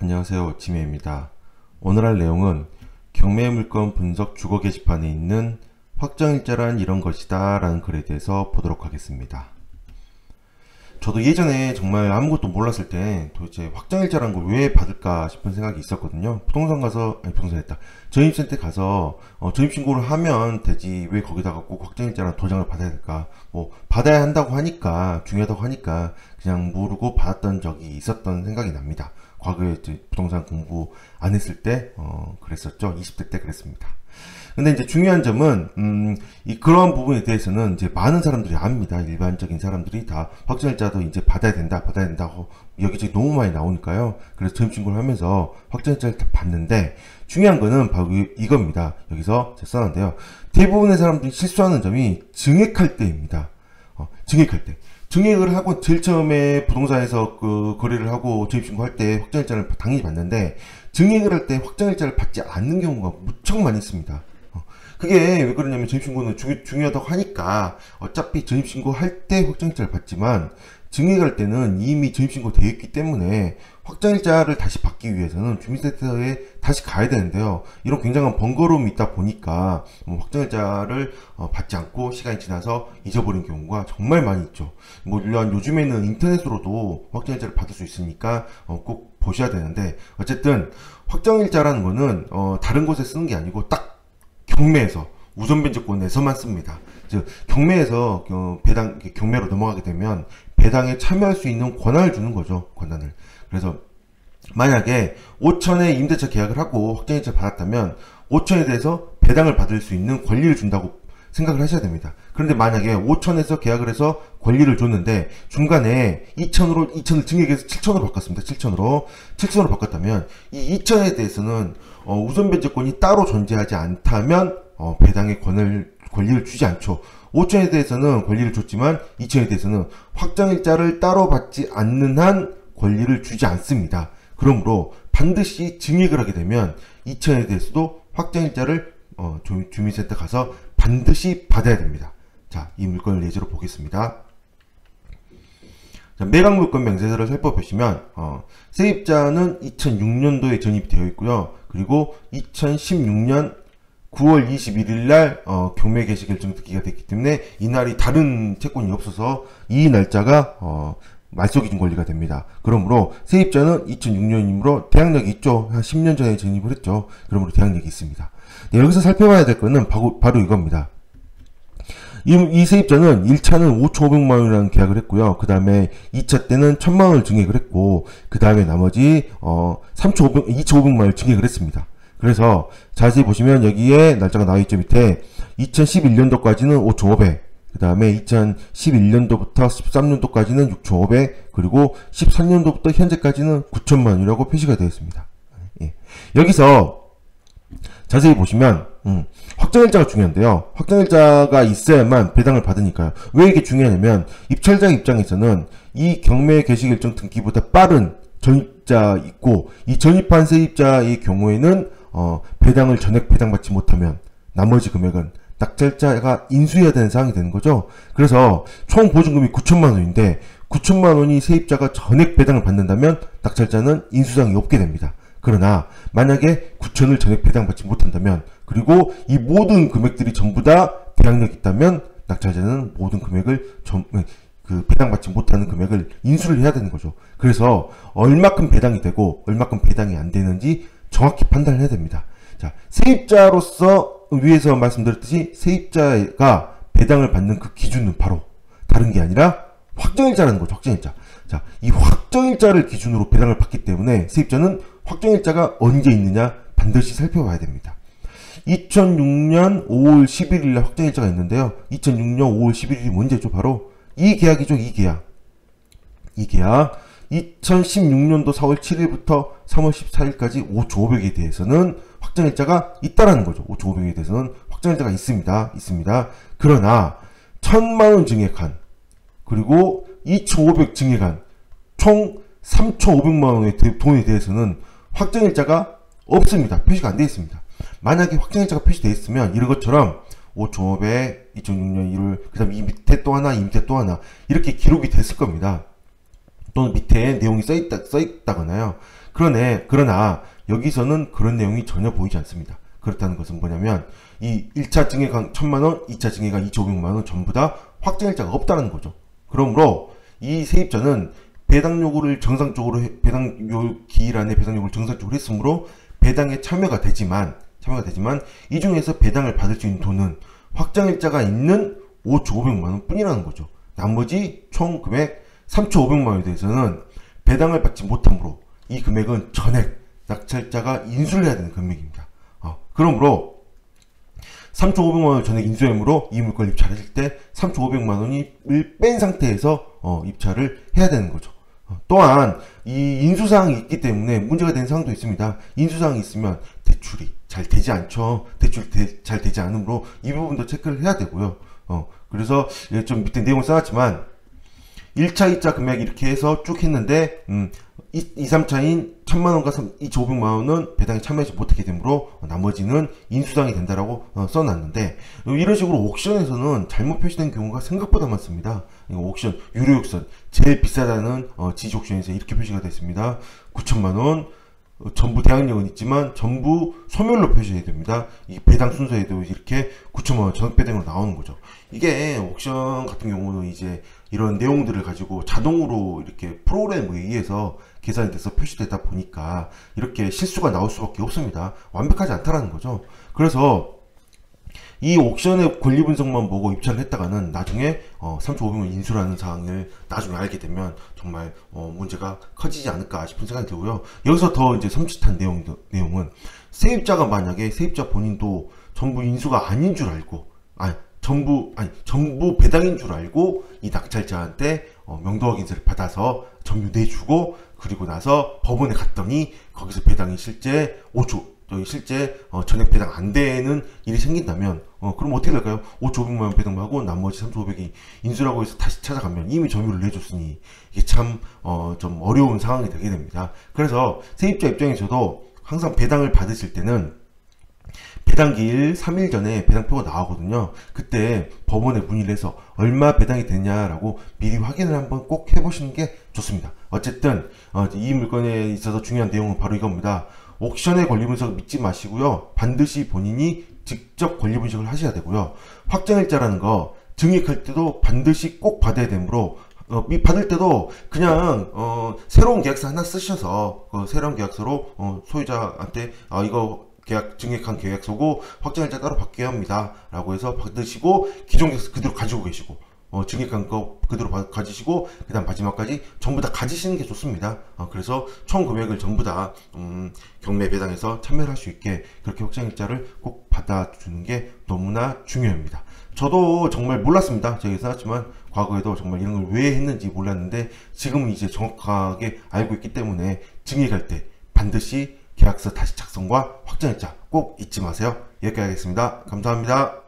안녕하세요, 지메입니다. 오늘 할 내용은 경매 물건 분석 주거 게시판에 있는 확정일자란 이런 것이다 라는 글에 대해서 보도록 하겠습니다. 저도 예전에 정말 아무것도 몰랐을 때 도대체 확정일자란 걸 왜 받을까 싶은 생각이 있었거든요. 부동산 가서, 아니 부동산 했다. 전입센터 가서 전입신고를 하면 되지 왜 거기다가 꼭 확정일자란 도장을 받아야 될까. 뭐 받아야 한다고 하니까, 중요하다고 하니까 그냥 모르고 받았던 적이 있었던 생각이 납니다. 과거에 부동산 공부 안 했을 때 그랬었죠. 20대 때 그랬습니다. 근데 이제 중요한 점은 그런 부분에 대해서는 이제 많은 사람들이 압니다. 일반적인 사람들이 다 확정일자도 이제 받아야 된다고 여기저기 너무 많이 나오니까요. 그래서 전입신고를 하면서 확정일자를 다 받는데, 중요한 거는 바로 이겁니다. 여기서 제가 써놨는데요. 대부분의 사람들이 실수하는 점이 증액할 때입니다. 증액할 때. 증액을 하고 제일 처음에 부동산에서 그 거래를 하고 전입신고할 때 확정일자를 당연히 받는데, 증액을 할 때 확정일자를 받지 않는 경우가 무척 많이 있습니다. 그게 왜 그러냐면, 전입신고는 중요하다고 하니까 어차피 전입신고할 때 확정일자를 받지만, 증액할 때는 이미 전입신고 되어 있기 때문에 확정일자를 다시 받기 위해서는 주민센터에 다시 가야 되는데요. 이런 굉장한 번거로움이 있다 보니까 확정일자를 받지 않고 시간이 지나서 잊어버린 경우가 정말 많이 있죠. 물론 요즘에는 인터넷으로도 확정일자를 받을 수 있으니까 꼭 보셔야 되는데, 어쨌든 확정일자라는 거는 다른 곳에 쓰는 게 아니고 딱 경매에서, 우선변제권에서만 씁니다. 즉 경매에서 경매로 넘어가게 되면 배당에 참여할 수 있는 권한을 주는 거죠. 권한을. 그래서 만약에 5천에 임대차 계약을 하고 확정일자 받았다면 5천에 대해서 배당을 받을 수 있는 권리를 준다고 생각을 하셔야 됩니다. 그런데 만약에 5천에서 계약을 해서 권리를 줬는데 중간에 2천을 증액해서 7천으로 바꿨습니다. 7천으로 바꿨다면 이 2천에 대해서는 우선변제권이 따로 존재하지 않다면 배당의 권리를 주지 않죠. 5천에 대해서는 권리를 줬지만 2천에 대해서는 확정일자를 따로 받지 않는 한 권리를 주지 않습니다. 그러므로 반드시 증액을 하게 되면 2천에 대해서도 확정일자를 주민센터 가서 반드시 받아야 됩니다. 자, 이 물건을 예제로 보겠습니다. 자, 매각물건 명세서를 살펴보시면 세입자는 2006년도에 전입이 되어 있고요. 그리고 2016년 9월 21일 날 경매 개시 결정 듣기가 됐기 때문에 이날이 다른 채권이 없어서 이 날짜가 말소기준 권리가 됩니다. 그러므로 세입자는 2006년이므로 대항력이 있죠. 한 10년 전에 전입을 했죠. 그러므로 대항력이 있습니다. 네, 여기서 살펴봐야 될 거는 바로 이겁니다. 이 세입자는 1차는 5,500만원이라는 계약을 했고요. 그 다음에 2차 때는 1,000만원을 증액을 했고, 그 다음에 나머지 2,500만원을 증액을 했습니다. 그래서 자세히 보시면 여기에 날짜가 나와있죠. 밑에 2011년도까지는 5,500, 그 다음에 2011년도부터 13년도까지는 6,500, 그리고 14년도부터 현재까지는 9,000만원이라고 표시가 되어 있습니다. 예. 여기서 자세히 보시면 확정일자가 중요한데요. 확정일자가 있어야만 배당을 받으니까요. 왜 이게 중요하냐면, 입찰자 입장에서는 이 경매 개시결정 등기보다 빠른 전입자 있고, 이 전입한 세입자의 경우에는 배당을 전액 배당받지 못하면 나머지 금액은 낙찰자가 인수해야 되는 상황이 되는 거죠. 그래서 총 보증금이 9천만원인데 9천만원이 세입자가 전액 배당을 받는다면 낙찰자는 인수상이 없게 됩니다. 그러나 만약에 9천을 전액 배당받지 못한다면, 그리고 이 모든 금액들이 전부 다 대항력이 있다면 낙찰자는 모든 금액을 배당받지 못하는 금액을 인수를 해야 되는 거죠. 그래서 얼마큼 배당이 되고 얼마큼 배당이 안 되는지 정확히 판단을 해야 됩니다. 자, 세입자로서 위에서 말씀드렸듯이 세입자가 배당을 받는 그 기준은 바로 다른 게 아니라 확정일자라는 거죠. 확정일자. 자, 이 확정일자를 기준으로 배당을 받기 때문에 세입자는 확정일자가 언제 있느냐 반드시 살펴봐야 됩니다. 2006년 5월 11일날 확정일자가 있는데요. 2006년 5월 11일이 언제죠? 바로 이 계약이죠. 이 계약 2016년도 4월 7일부터 3월 14일까지 5,500에 대해서는 확정일자가 있다라는 거죠. 5,500에 대해서는 확정일자가 있습니다. 그러나 1,000만원 증액한, 그리고 2,500 증액한 총 3,500만원의 돈에 대해서는 확정일자가 없습니다. 표시가 안 되어 있습니다. 만약에 확정일자가 표시되어 있으면 이런 것처럼 5,500, 2006년 1월, 그 다음 이 밑에 또 하나, 이 밑에 또 하나, 이렇게 기록이 됐을 겁니다. 또는 밑에 내용이 써있다거나요. 그러나 여기서는 그런 내용이 전혀 보이지 않습니다. 그렇다는 것은 뭐냐면 이 1차 증액한 1000만원, 2차 증액한 2500만원 전부 다 확정일자가 없다는 거죠. 그러므로 이 세입자는 배당 요구를 정상적으로 배당 기일 안에 배당 요구를 정상적으로 했으므로 배당에 참여가 되지만 이 중에서 배당을 받을 수 있는 돈은 확정일자가 있는 5조 500만원 뿐이라는 거죠. 나머지 총 금액 3조 500만원에 대해서는 배당을 받지 못하므로 이 금액은 전액 낙찰자가 인수를 해야 되는 금액입니다. 그러므로 3조 500만원을 전액 인수하므로 이 물건을 입찰하실 때 3조 500만원을 뺀 상태에서 입찰을 해야 되는 거죠. 또한 이 인수사항이 있기 때문에 문제가 되는 사항도 있습니다. 인수사항이 있으면 대출이 잘 되지 않죠. 잘 되지 않으므로 이 부분도 체크를 해야 되고요. 그래서 좀 밑에 내용을 써놨지만 1차, 2차 금액 이렇게 해서 쭉 했는데 2, 3차인 1000만원과 2,500만원은 배당에 참여하지 못하게 되므로 나머지는 인수당이 된다라고 써놨는데 이런 식으로 옥션에서는 잘못 표시된 경우가 생각보다 많습니다. 이거 옥션, 유료 옥션 제일 비싸다는 지지 옥션에서 이렇게 표시가 됐습니다. 9천만원 전부 대항력은 있지만 전부 소멸로 표시해야 됩니다. 이 배당 순서에도 이렇게 9천만원 전액 배당으로 나오는 거죠. 이게 옥션 같은 경우는 이제 이런 내용들을 가지고 자동으로 이렇게 프로그램에 의해서 계산이 돼서 표시되다 보니까 이렇게 실수가 나올 수밖에 없습니다. 완벽하지 않다라는 거죠. 그래서 이 옥션의 권리 분석만 보고 입찰을 했다가는 나중에 3,500만 인수라는 사항을 나중에 알게 되면 정말 문제가 커지지 않을까 싶은 생각이 들고요. 여기서 더 이제 섬찟한 내용은 세입자가 만약에 세입자 본인도 전부 인수가 아닌 줄 알고 전부 배당인 줄 알고 이 낙찰자한테 명도확 인쇄를 받아서 점유 내주고 그리고 나서 법원에 갔더니 거기서 배당이 실제 5조 전액 배당 안 되는 일이 생긴다면 그럼 어떻게 될까요? 5조 500만원 배당하고 나머지 3조 500이 인수라고 해서 다시 찾아가면 이미 점유를 내줬으니 이게 참 좀 어려운 상황이 되게 됩니다. 그래서 세입자 입장에서도 항상 배당을 받으실 때는 배당기일 3일 전에 배당표가 나오거든요. 그때 법원에 문의를 해서 얼마 배당이 되냐라고 미리 확인을 한번 꼭 해보시는 게 좋습니다. 어쨌든 이 물건에 있어서 중요한 내용은 바로 이겁니다. 옥션의 권리분석 믿지 마시고요. 반드시 본인이 직접 권리분석을 하셔야 되고요. 확정일자라는 거 증액할 때도 반드시 꼭 받아야 되므로 받을 때도 그냥 새로운 계약서 하나 쓰셔서 새로운 계약서로 소유자한테 이거 증액한 계약서고 확정일자 따로 받게 합니다 라고 해서 받으시고 기존 계약서 그대로 가지고 계시고 증액한 거 그대로 가지시고 그 다음 마지막까지 전부 다 가지시는 게 좋습니다. 그래서 총 금액을 전부 다 경매 배당에서 참여를 할 수 있게 그렇게 확정일자를 꼭 받아주는 게 너무나 중요합니다. 저도 정말 몰랐습니다. 제가 써놨지만 과거에도 정말 이런 걸 왜 했는지 몰랐는데 지금은 이제 정확하게 알고 있기 때문에 증액할 때 반드시 계약서 다시 작성과 확정일자 꼭 잊지 마세요. 여기까지 하겠습니다. 감사합니다.